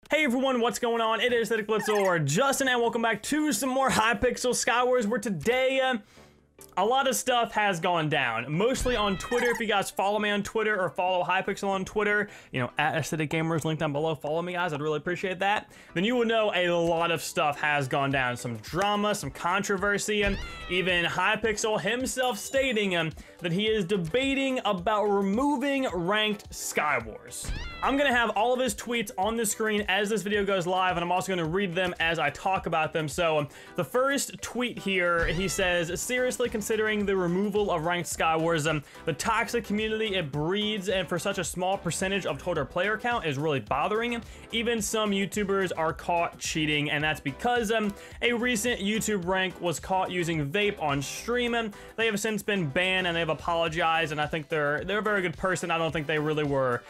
Hey everyone, what's going on? It is BliTzz or Justin, and welcome back to some more Hypixel Skywars, where today a lot of stuff has gone down, mostly on Twitter. If you guys follow me on Twitter or follow Hypixel on Twitter, you know, at Aesthetic Gamers, link down below. Follow me, guys. I'd really appreciate that. Then you will know a lot of stuff has gone down. Some drama, some controversy, and even Hypixel himself stating that he is debating about removing ranked Skywars. I'm gonna have all of his tweets on the screen as this video goes live, and I'm also gonna read them as I talk about them. So the first tweet here, he says, seriously considering the removal of ranked Skywars, the toxic community it breeds, and for such a small percentage of total player count is really bothering. Even some YouTubers are caught cheating, and that's because a recent YouTube rank was caught using vape on stream. They have since been banned and they've apologized, and I think they're a very good person. I don't think they really were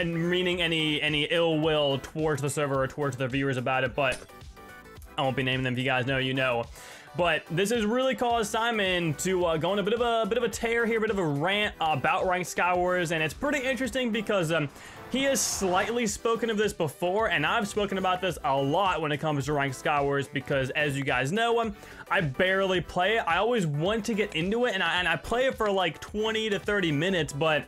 meaning any ill will towards the server or towards the viewers about it, but I won't be naming them. If you guys know, you know. But this has really caused Simon to go on a bit of a tear here, a bit of a rant about ranked Skywars, and it's pretty interesting because he has slightly spoken of this before, and I've spoken about this a lot when it comes to ranked Skywars because, as you guys know, I barely play it. I always want to get into it, and I play it for like 20 to 30 minutes, but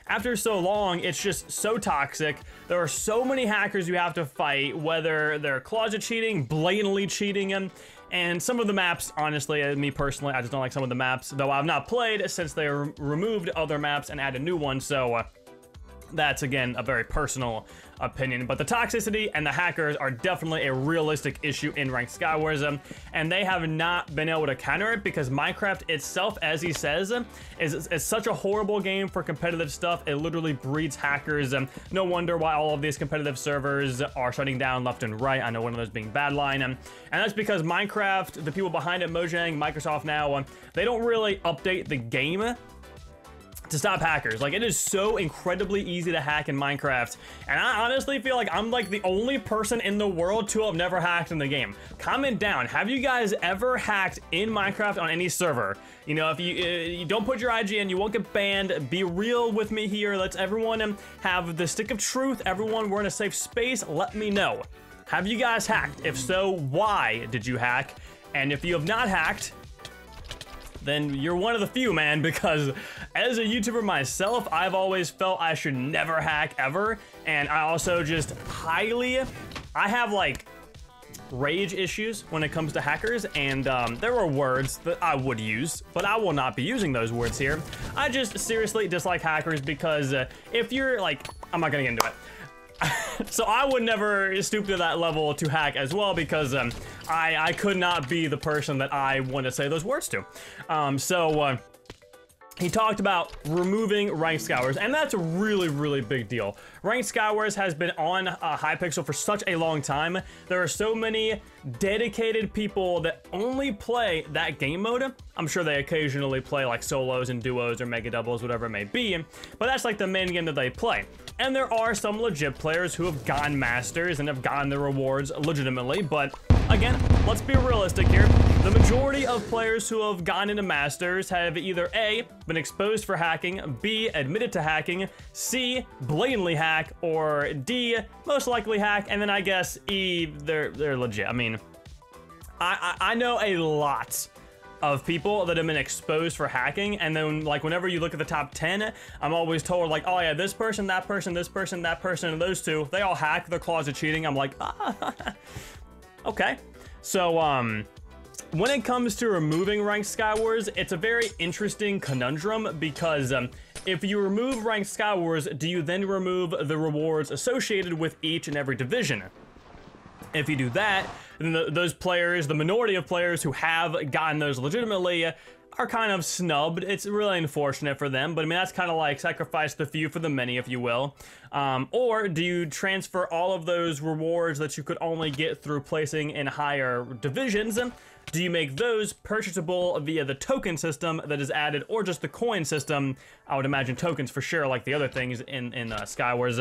after so long, it's just so toxic. There are so many hackers you have to fight, whether they're closet cheating, blatantly cheating, and some of the maps, honestly, me personally, I just don't like some of the maps, though I've not played since they removed other maps and added new ones, so that's, again, a very personal opinion. But the toxicity and the hackers are definitely a realistic issue in ranked Skywars, and they have not been able to counter it because Minecraft itself, as he says, is such a horrible game for competitive stuff. It literally breeds hackers. No wonder why all of these competitive servers are shutting down left and right. I know one of those being Badline, and that's because Minecraft, the people behind it, Mojang, Microsoft now, they don't really update the game to stop hackers. Like, it is so incredibly easy to hack in Minecraft, and I honestly feel like I'm like the only person in the world to have never hacked in the game. Comment down, have you guys ever hacked in Minecraft on any server? You know, if you don't put your IG in, you won't get banned. Be real with me here. Let's everyone have the stick of truth. Everyone, we're in a safe space. Let me know. Have you guys hacked? If so, why did you hack? And if you have not hacked, then you're one of the few, man, because as a YouTuber myself, I've always felt I should never hack ever, and I also just I have like rage issues when it comes to hackers, and there are words that I would use, but I will not be using those words here. I just seriously dislike hackers because if you're like, I'm not gonna get into it. So I would never stoop to that level to hack as well because I could not be the person that I want to say those words to. He talked about removing ranked Skywars, and that's a really, really big deal. Ranked Skywars has been on Hypixel for such a long time. There are so many dedicated people that only play that game mode. I'm sure they occasionally play like solos and duos or mega doubles, whatever it may be, but that's like the main game that they play. And there are some legit players who have gotten masters and have gotten the rewards legitimately, but again, let's be realistic here. The majority of players who have gotten into masters have either A, been exposed for hacking, B, admitted to hacking, C, blatantly hack, or D, most likely hack, and then I guess E, they're legit. I mean, I know a lot of people that have been exposed for hacking, and then like whenever you look at the top 10, I'm always told like, oh yeah, this person, that person, this person, that person, and those two, they all hack, they're closet cheating. I'm like, okay. So when it comes to removing ranked Skywars, it's a very interesting conundrum because if you remove ranked Skywars, do you then remove the rewards associated with each and every division? If you do that, then those players, the minority of players who have gotten those legitimately, are kind of snubbed. It's really unfortunate for them, but I mean, that's kind of like sacrifice the few for the many, if you will. Or do you transfer all of those rewards that you could only get through placing in higher divisions? Do you make those purchasable via the token system that is added, or just the coin system? I would imagine tokens for sure, like the other things in Skywars.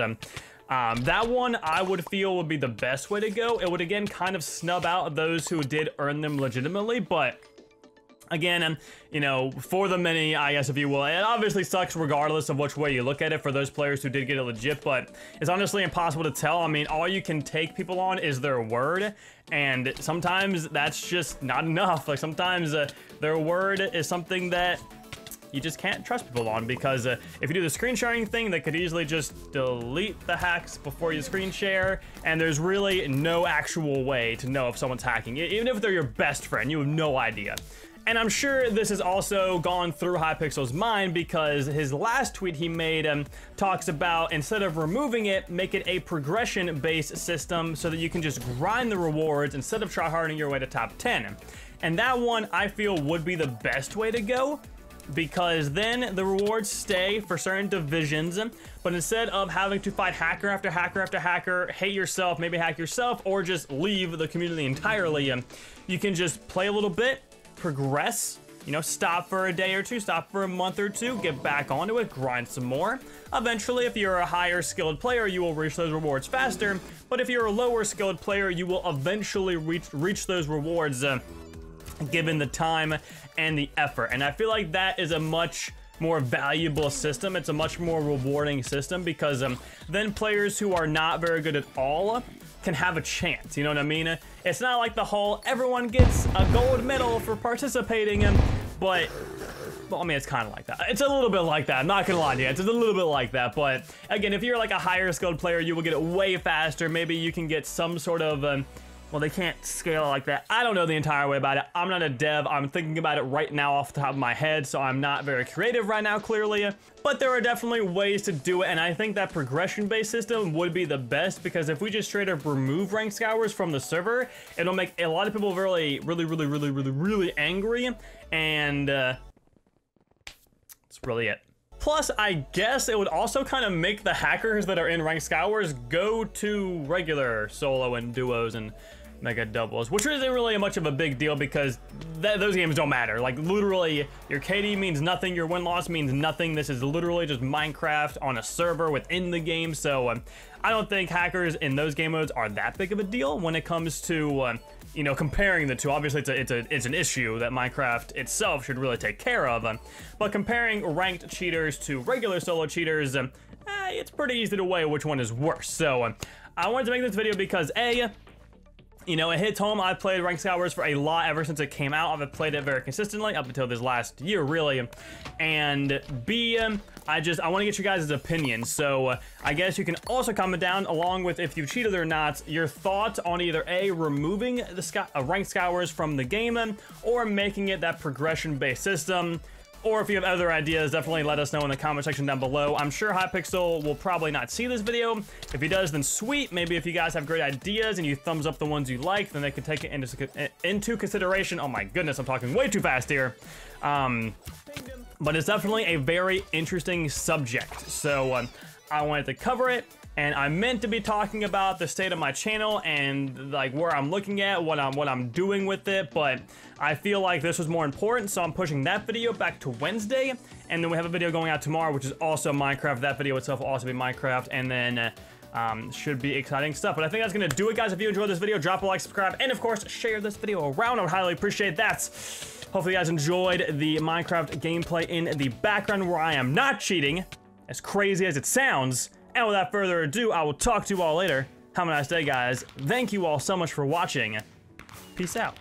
That one I would feel would be the best way to go. It would again kind of snub out those who did earn them legitimately, but Again, you know, for the many, I guess, if you will, it obviously sucks regardless of which way you look at it for those players who did get it legit, but it's honestly impossible to tell. I mean, all you can take people on is their word, and sometimes that's just not enough. Like, sometimes their word is something that you just can't trust people on, because if you do the screen sharing thing, they could easily just delete the hacks before you screen share, and there's really no actual way to know if someone's hacking. Even if they're your best friend, you have no idea. And I'm sure this has also gone through Hypixel's mind, because his last tweet he made talks about, instead of removing it, make it a progression-based system so that you can just grind the rewards instead of tryharding your way to top 10. And that one, I feel, would be the best way to go, because then the rewards stay for certain divisions, but instead of having to fight hacker after hacker after hacker, hate yourself, maybe hack yourself, or just leave the community entirely, you can just play a little bit, progress, you know, stop for a day or two, stop for a month or two, get back onto it, grind some more. Eventually, if you're a higher skilled player, you will reach those rewards faster, but if you're a lower skilled player, you will eventually reach those rewards given the time and the effort. And I feel like that is a much more valuable system. It's a much more rewarding system, because then players who are not very good at all can have a chance, you know what I mean? It's not like the whole everyone gets a gold medal for participating in, but well, I mean, it's kind of like that. It's a little bit like that, I'm not gonna lie to you, it's a little bit like that. But again, if you're like a higher skilled player, you will get it way faster. Maybe you can get some sort of well, they can't scale it like that. I don't know the entire way about it. I'm not a dev. I'm thinking about it right now off the top of my head, so I'm not very creative right now, clearly. But there are definitely ways to do it, and I think that progression-based system would be the best, because if we just straight up remove ranked Skywars from the server, it'll make a lot of people really angry, and that's really it. Plus, I guess it would also kind of make the hackers that are in ranked Skywars go to regular solo and duos and mega doubles, which isn't really much of a big deal, because those games don't matter. Like, literally, your KD means nothing, your win-loss means nothing. This is literally just Minecraft on a server within the game, so I don't think hackers in those game modes are that big of a deal when it comes to you know, comparing the two. Obviously, it's an issue that Minecraft itself should really take care of. But comparing ranked cheaters to regular solo cheaters, it's pretty easy to weigh which one is worse. So I wanted to make this video because A, you know, it hits home. I've played ranked Skywars for a lot ever since it came out. I've played it very consistently up until this last year, really. And B, I want to get you guys' opinions. So I guess you can also comment down, along with if you cheated or not, your thoughts on either A, removing the ranked Skywars from the game, or making it that progression-based system. Or if you have other ideas, definitely let us know in the comment section down below. I'm sure Hypixel will probably not see this video. If he does, then sweet. Maybe if you guys have great ideas and you thumbs up the ones you like, then they can take it into consideration. Oh my goodness, I'm talking way too fast here. But it's definitely a very interesting subject. So I wanted to cover it. And I meant to be talking about the state of my channel and like where I'm looking at, what I'm doing with it, but I feel like this was more important, so I'm pushing that video back to Wednesday, and then we have a video going out tomorrow, which is also Minecraft. That video itself will also be Minecraft, and then should be exciting stuff. But I think that's gonna do it, guys. If you enjoyed this video, drop a like, subscribe, and of course, share this video around. I would highly appreciate that. Hopefully you guys enjoyed the Minecraft gameplay in the background where I am not cheating, as crazy as it sounds. And without further ado, I will talk to you all later. Have a nice day, guys. Thank you all so much for watching. Peace out.